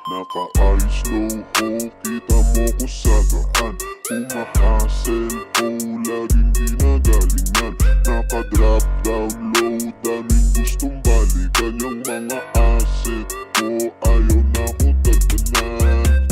Naka-eyes low ho, kita mo ko sa daan. Humahasel ho, laging ginagalingan. Naka-drop down low, daming gustong balikan. Yung mga asset ko, ayaw na ko tagtanan.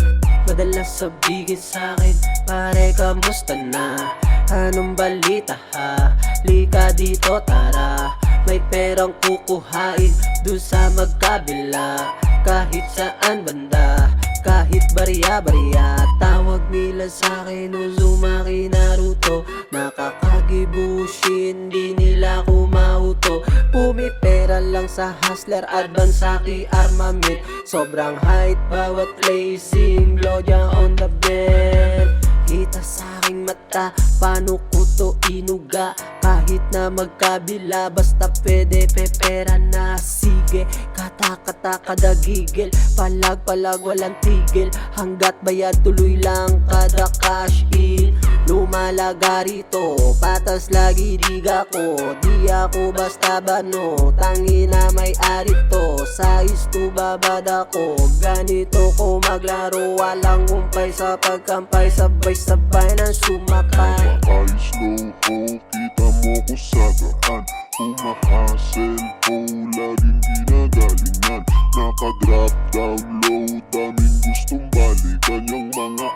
Madalas sabihin sa'kin, pare kamusta na? Anong balita ha? Lika dito tara, may perang kukuhain dun sa magkabila. Kahit saan banda, kahit barya-barya. Tawag nila sa'kin Uzumaki Naruto. Nakakagibushin, di nila kumauto. Pumipera lang sa hustler, Advansaki Armament. Sobrang height, bawat placing, Lodya on the bed. Kita sa aking mata, paano ko to inuga? Kahit na magkabila, basta pwede pepera na. Sige, kata-kata kadagigil, palag-palag walang tigil. Hanggat bayad tuloy lang kada cash in. Lumalaga rito, patas lagi diga ko. Di ako basta bano, tangina may ari to. Size to babad ako, ganito ko maglaro. Walang kumpay sa pagkampay, sabay-sabay ng sumakay. Naka-eyes low ho, kita mo ko sa daan. Humahasel ho, laging ginagalingan. Naka-drop down low, daming gustong balikan. Yung mga